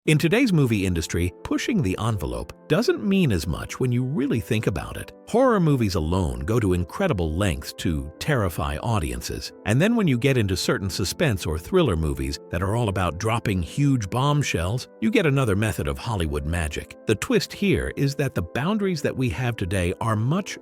In today's movie industry, pushing the envelope doesn't mean as much when you really think about it. Horror movies alone go to incredible lengths to terrify audiences, and then when you get into certain suspense or thriller movies that are all about dropping huge bombshells, you get another method of Hollywood magic. The twist here is that the boundaries that we have today are much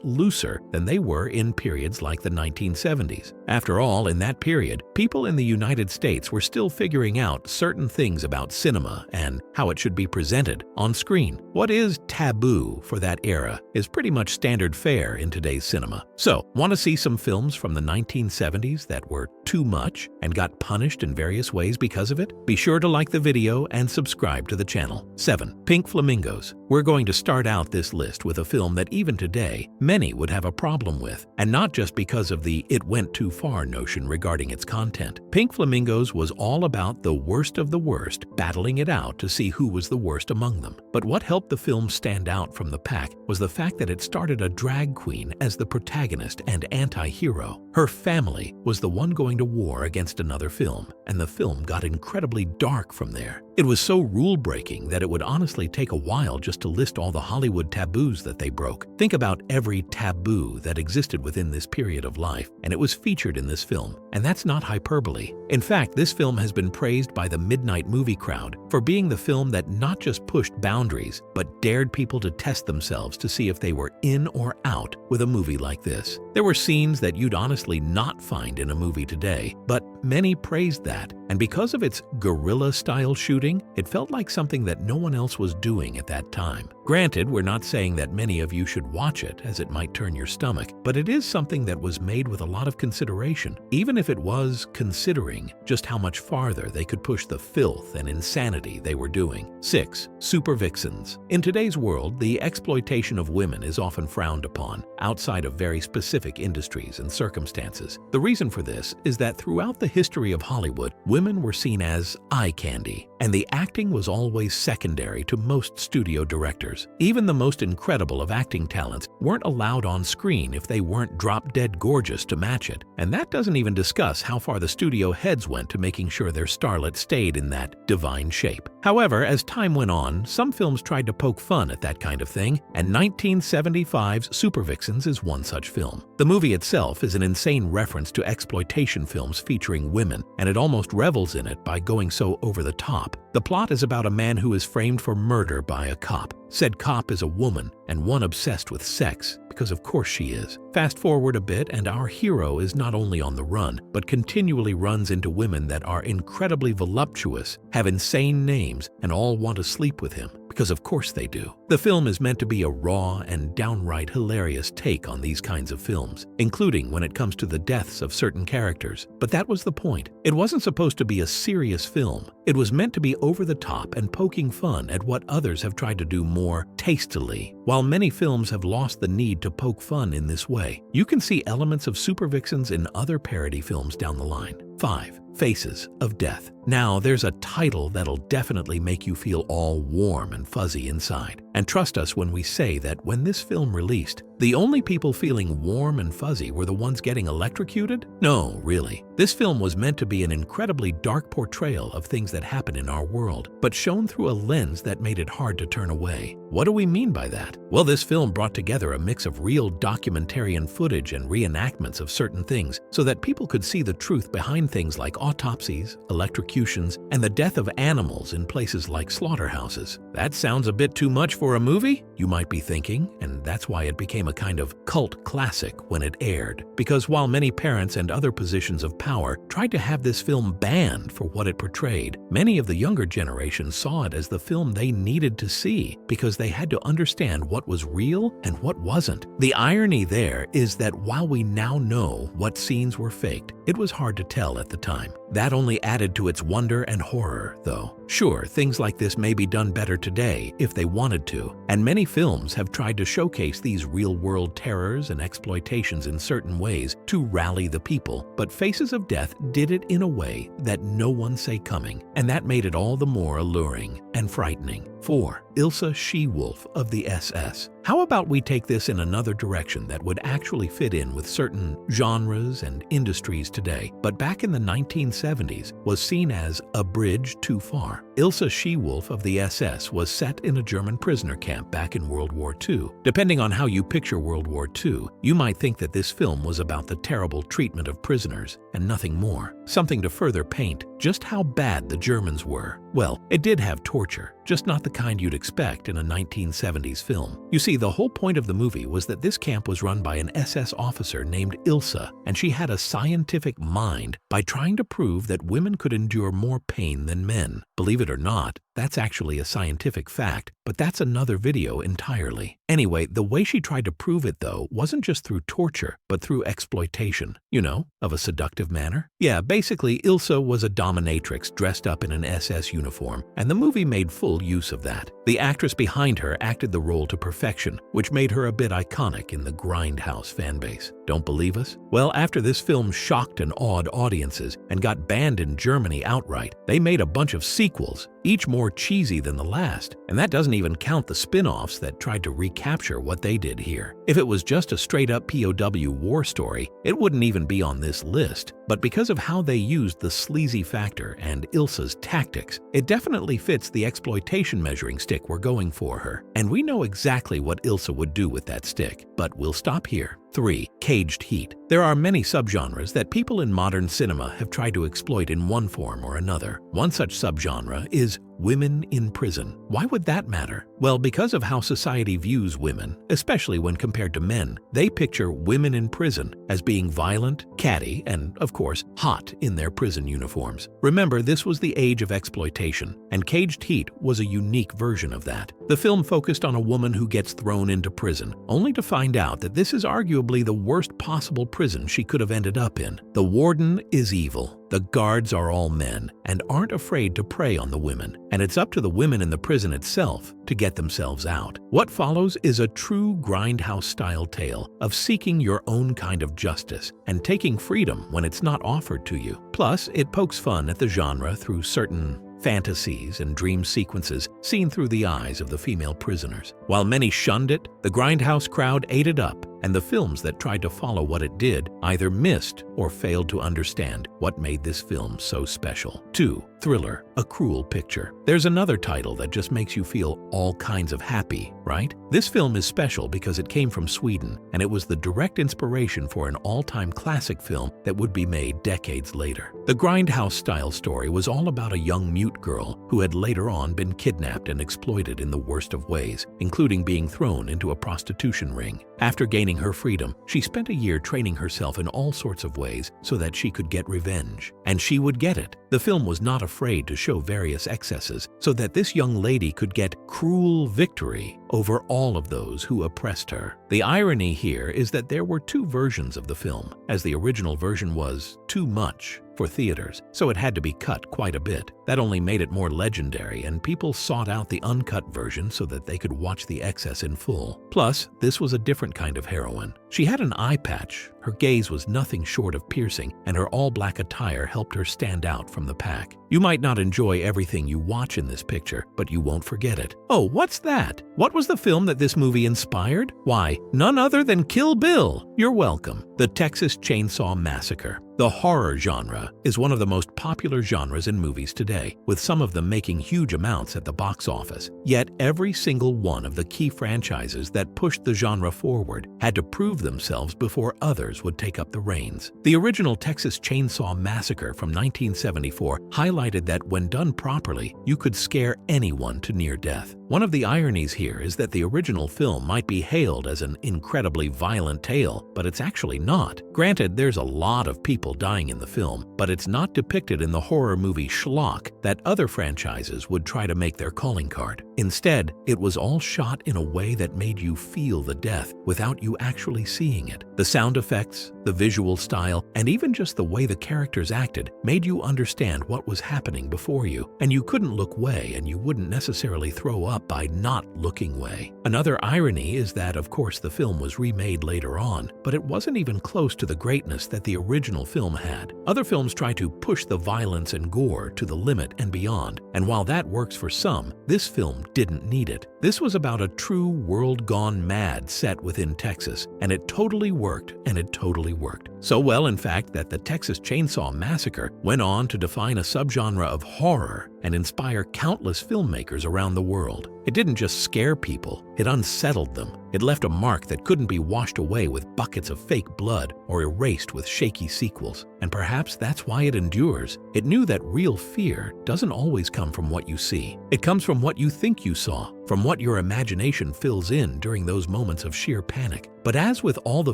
looser than they were in periods like the 1970s. After all, in that period, people in the United States were still figuring out certain things about cinema and how it should be presented on screen. What is taboo for that era is pretty much standard fare in today's cinema. So, want to see some films from the 1970s that were too much and got punished in various ways because of it? Be sure to like the video and subscribe to the channel. 7. Pink Flamingos. We're going to start out this list with a film that even today, many would have a problem with, and not just because of the "it went too far" notion regarding its content. Pink Flamingos was all about the worst of the worst battling it out to see who was the worst among them. But what helped the film stand out from the pack was the fact that it started a drag queen as the protagonist and anti-hero. Her family was the one going to war against another film, and the film got incredibly dark from there. It was so rule-breaking that it would honestly take a while just to list all the Hollywood taboos that they broke. Think about every taboo that existed within this period of life, and it was featured in this film. And that's not hyperbole. In fact, this film has been praised by the midnight movie crowd for being the film that not just pushed boundaries, but dared people to test themselves to see if they were in or out with a movie like this. There were scenes that you'd honestly not find in a movie today, but many praised that. And because of its guerrilla-style shooting, it felt like something that no one else was doing at that time. Granted, we're not saying that many of you should watch it, as it might turn your stomach, but it is something that was made with a lot of consideration, even if it was considering just how much farther they could push the filth and insanity they were doing. 6. Super Vixens. In today's world, the exploitation of women is often frowned upon, outside of very specific industries and circumstances. The reason for this is that throughout the history of Hollywood, women were seen as eye candy, and the acting was always secondary to most studio directors. Even the most incredible of acting talents weren't allowed on screen if they weren't drop-dead gorgeous to match it. And that doesn't even discuss how far the studio heads went to making sure their starlet stayed in that divine shape. However, as time went on, some films tried to poke fun at that kind of thing, and 1975's Super Vixens is one such film. The movie itself is an insane reference to exploitation films featuring women, and it almost revels in it by going so over the top. The plot is about a man who is framed for murder by a cop. Said cop is a woman, and one obsessed with sex, because of course she is. Fast forward a bit, and our hero is not only on the run, but continually runs into women that are incredibly voluptuous, have insane names, and all want to sleep with him, because of course they do. The film is meant to be a raw and downright hilarious take on these kinds of films, including when it comes to the deaths of certain characters. But that was the point. It wasn't supposed to be a serious film. It was meant to be over the top and poking fun at what others have tried to do more tastily. While many films have lost the need to poke fun in this way, you can see elements of Super Vixens in other parody films down the line. 5. Faces of Death. Now, there's a title that'll definitely make you feel all warm and fuzzy inside. And trust us when we say that when this film released, the only people feeling warm and fuzzy were the ones getting electrocuted? No, really. This film was meant to be an incredibly dark portrayal of things that happen in our world, but shown through a lens that made it hard to turn away. What do we mean by that? Well, this film brought together a mix of real documentarian footage and reenactments of certain things so that people could see the truth behind things like autopsies, electrocutions, and the death of animals in places like slaughterhouses. That sounds a bit too much for a movie, you might be thinking, and that's why it became a kind of cult classic when it aired. Because while many parents and other positions of power tried to have this film banned for what it portrayed, many of the younger generation saw it as the film they needed to see because they had to understand what was real and what wasn't. The irony there is that while we now know what scenes were faked, it was hard to tell at the time. That only added to its wonder and horror, though. Sure, things like this may be done better today if they wanted to, and many films have tried to showcase these real-world terrors and exploitations in certain ways to rally the people, but Faces of Death did it in a way that no one saw coming, and that made it all the more alluring and frightening. 4. Ilsa She-Wolf of the SS. How about we take this in another direction that would actually fit in with certain genres and industries today, but back in the 1970s was seen as a bridge too far? Ilse She-Wolf of the SS was set in a German prisoner camp back in World War II. Depending on how you picture World War II, you might think that this film was about the terrible treatment of prisoners and nothing more, something to further paint just how bad the Germans were. Well, it did have torture, just not the kind you'd expect in a 1970s film. You see, the whole point of the movie was that this camp was run by an SS officer named Ilse, and she had a scientific mind by trying to prove that women could endure more pain than men. Believe it or not, that's actually a scientific fact, but that's another video entirely. Anyway, the way she tried to prove it, though, wasn't just through torture, but through exploitation. You know, of a seductive manner? Yeah, basically, Ilse was a dominatrix dressed up in an SS uniform, and the movie made full use of that. The actress behind her acted the role to perfection, which made her a bit iconic in the Grindhouse fanbase. Don't believe us? Well, after this film shocked and awed audiences and got banned in Germany outright, they made a bunch of sequels, each more cheesy than the last. And that doesn't even count the spin-offs that tried to recapture what they did here. If it was just a straight-up POW war story, it wouldn't even be on this list. But because of how they used the sleazy factor and Ilse's tactics, it definitely fits the exploitation measuring stick we're going for her. And we know exactly what Ilse would do with that stick. But we'll stop here. 3. Caged heat. There are many subgenres that people in modern cinema have tried to exploit in one form or another. One such subgenre is women in prison. Why would that matter? Well, because of how society views women, especially when compared to men, they picture women in prison as being violent, catty, and, of course, hot in their prison uniforms. Remember, this was the age of exploitation, and Caged Heat was a unique version of that. The film focused on a woman who gets thrown into prison, only to find out that this is arguably the worst possible prison she could have ended up in. The warden is evil. The guards are all men and aren't afraid to prey on the women, and it's up to the women in the prison itself to get themselves out. What follows is a true Grindhouse-style tale of seeking your own kind of justice and taking freedom when it's not offered to you. Plus, it pokes fun at the genre through certain fantasies and dream sequences seen through the eyes of the female prisoners. While many shunned it, the Grindhouse crowd ate it up, and the films that tried to follow what it did either missed or failed to understand what made this film so special. 2. Thriller, A Cruel Picture. There's another title that just makes you feel all kinds of happy, right? This film is special because it came from Sweden, and it was the direct inspiration for an all-time classic film that would be made decades later. The Grindhouse-style story was all about a young mute girl who had later on been kidnapped and exploited in the worst of ways, including being thrown into a prostitution ring. After gaining her freedom, she spent a year training herself in all sorts of ways so that she could get revenge. And she would get it. The film was not afraid to show various excesses so that this young lady could get cruel victory over all of those who oppressed her. The irony here is that there were two versions of the film, as the original version was too much for theaters, so it had to be cut quite a bit. That only made it more legendary, and people sought out the uncut version so that they could watch the excess in full. Plus, this was a different kind of heroine. She had an eye patch, her gaze was nothing short of piercing, and her all-black attire helped her stand out from the pack. You might not enjoy everything you watch in this picture, but you won't forget it. Oh, what's that? What was the film that this movie inspired? Why, none other than Kill Bill. You're welcome. The Texas Chainsaw Massacre. The horror genre is one of the most popular genres in movies today, with some of them making huge amounts at the box office. Yet every single one of the key franchises that pushed the genre forward had to prove themselves before others would take up the reins. The original Texas Chainsaw Massacre from 1974 highlighted that when done properly, you could scare anyone to near death. One of the ironies here is that the original film might be hailed as an incredibly violent tale, but it's actually not. Granted, there's a lot of people dying in the film, but it's not depicted in the horror movie schlock that other franchises would try to make their calling card. Instead, it was all shot in a way that made you feel the death without you actually seeing it. The sound effects, the visual style, and even just the way the characters acted made you understand what was happening before you, and you couldn't look away and you wouldn't necessarily throw up by not looking away. Another irony is that, of course, the film was remade later on, but it wasn't even close to the greatness that the original film had. Other films try to push the violence and gore to the limit and beyond, and while that works for some, this film didn't need it. This was about a true world gone mad set within Texas, and it totally worked, and it totally worked. So well, in fact, that the Texas Chainsaw Massacre went on to define a subgenre of horror and inspire countless filmmakers around the world. It didn't just scare people, it unsettled them. It left a mark that couldn't be washed away with buckets of fake blood or erased with shaky sequels. And perhaps that's why it endures. It knew that real fear doesn't always come from what you see. It comes from what you think you saw, from what your imagination fills in during those moments of sheer panic. But as with all the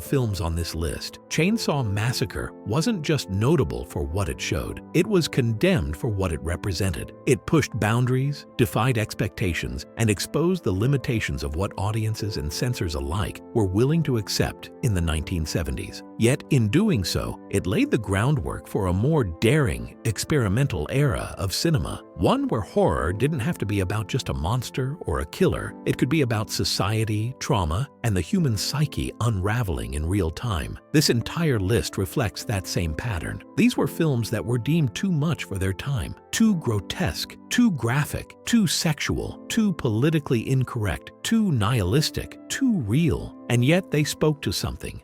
films on this list, Chainsaw Massacre wasn't just notable for what it showed. It was condemned for what it represented. It pushed boundaries, defied expectations, and exposed the limitations of what audiences and censors alike were willing to accept in the 1970s. Yet, in doing so, it laid the groundwork for a more daring, experimental era of cinema. One where horror didn't have to be about just a monster or a killer. It could be about society, trauma, and the human psyche unraveling in real time. This entire list reflects that same pattern. These were films that were deemed too much for their time, too grotesque, too graphic, too sexual, too politically incorrect, too nihilistic, too real. And yet they spoke to something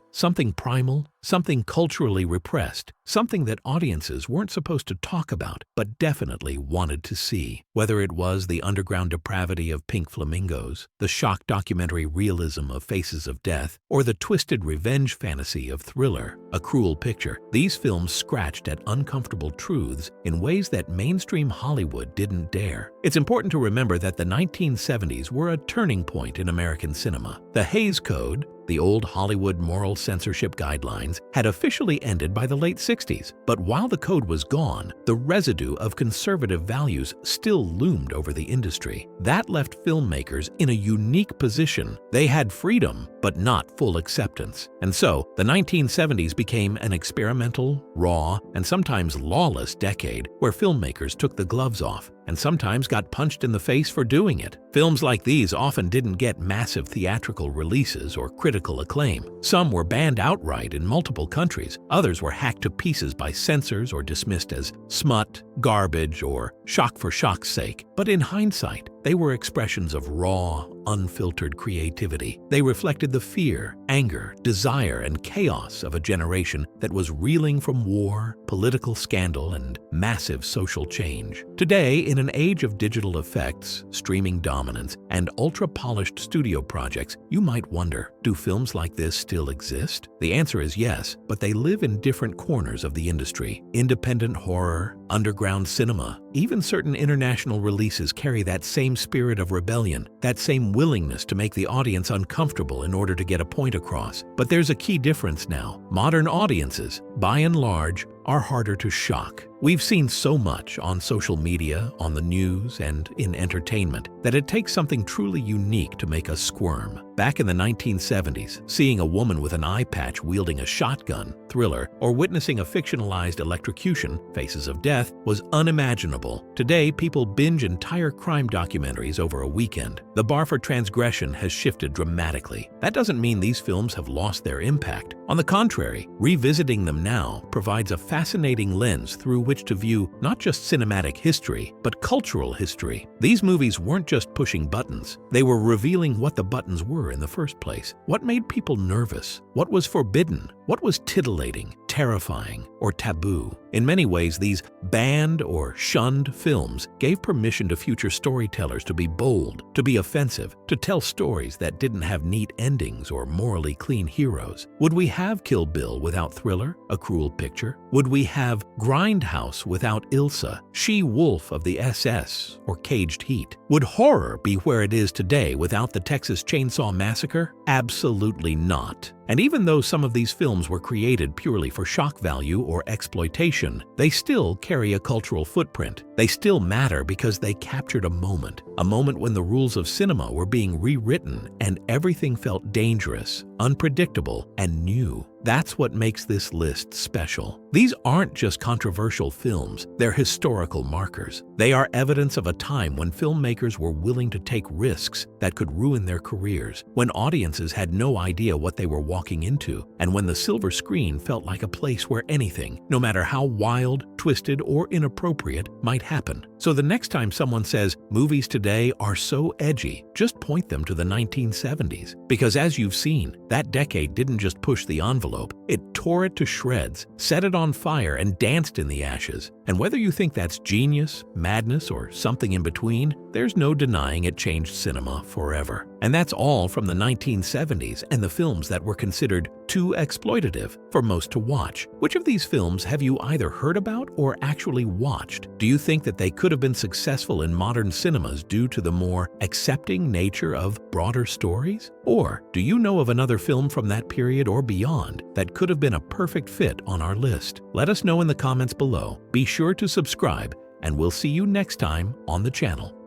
primal, something culturally repressed, something that audiences weren't supposed to talk about, but definitely wanted to see. Whether it was the underground depravity of Pink Flamingos, the shock documentary realism of Faces of Death, or the twisted revenge fantasy of Thriller, A Cruel Picture, these films scratched at uncomfortable truths in ways that mainstream Hollywood didn't dare. It's important to remember that the 1970s were a turning point in American cinema. The Hays Code, the old Hollywood moral censorship guidelines, had officially ended by the late 60s. But while the code was gone, the residue of conservative values still loomed over the industry. That left filmmakers in a unique position. They had freedom, but not full acceptance. And so, the 1970s became an experimental, raw, and sometimes lawless decade where filmmakers took the gloves off and sometimes got punched in the face for doing it. Films like these often didn't get massive theatrical releases or critical acclaim. Some were banned outright in multiple countries. Others were hacked to pieces by censors or dismissed as smut, garbage, or shock for shock's sake. But in hindsight, they were expressions of raw, unfiltered creativity. They reflected the fear, anger, desire, and chaos of a generation that was reeling from war, political scandal, and massive social change. Today, in an age of digital effects, streaming dominance, and ultra-polished studio projects, you might wonder, do films like this still exist? The answer is yes, but they live in different corners of the industry. Independent horror, underground cinema, even certain international releases carry that same spirit of rebellion, that same willingness to make the audience uncomfortable in order to get a point across. But there's a key difference now. Modern audiences, by and large, are harder to shock. We've seen so much on social media, on the news, and in entertainment that it takes something truly unique to make us squirm. Back in the 1970s, seeing a woman with an eye patch wielding a shotgun, Thriller, or witnessing a fictionalized electrocution, Faces of Death, was unimaginable. Today, people binge entire crime documentaries over a weekend. The bar for transgression has shifted dramatically. That doesn't mean these films have lost their impact. On the contrary, revisiting them now provides a fascinating lens through which to view not just cinematic history, but cultural history. These movies weren't just pushing buttons. They were revealing what the buttons were in the first place. What made people nervous? What was forbidden? What was titillating, terrifying, or taboo? In many ways, these banned or shunned films gave permission to future storytellers to be bold, to be offensive, to tell stories that didn't have neat endings or morally clean heroes. Would we have Kill Bill without Thriller, A Cruel Picture? Would we have Grindhouse without Ilsa, She-Wolf of the SS, or Caged Heat? Would horror be where it is today without the Texas Chainsaw Massacre? Absolutely not. And even though some of these films were created purely for shock value or exploitation, they still carry a cultural footprint. They still matter because they captured a moment when the rules of cinema were being rewritten and everything felt dangerous, unpredictable, and new. That's what makes this list special. These aren't just controversial films, they're historical markers. They are evidence of a time when filmmakers were willing to take risks that could ruin their careers, when audiences had no idea what they were walking into, and when the silver screen felt like a place where anything, no matter how wild, twisted, or inappropriate, might happen. So the next time someone says movies today are so edgy, just point them to the 1970s. Because as you've seen, that decade didn't just push the envelope, it tore it to shreds, set it on fire, and danced in the ashes. And whether you think that's genius, madness, or something in between, there's no denying it changed cinema forever. And that's all from the 1970s and the films that were considered too exploitative for most to watch. Which of these films have you either heard about or actually watched? Do you think that they could have been successful in modern cinemas due to the more accepting nature of broader stories? Or do you know of another film from that period or beyond that could have been a perfect fit on our list? Let us know in the comments below. Be sure to subscribe, and we'll see you next time on the channel.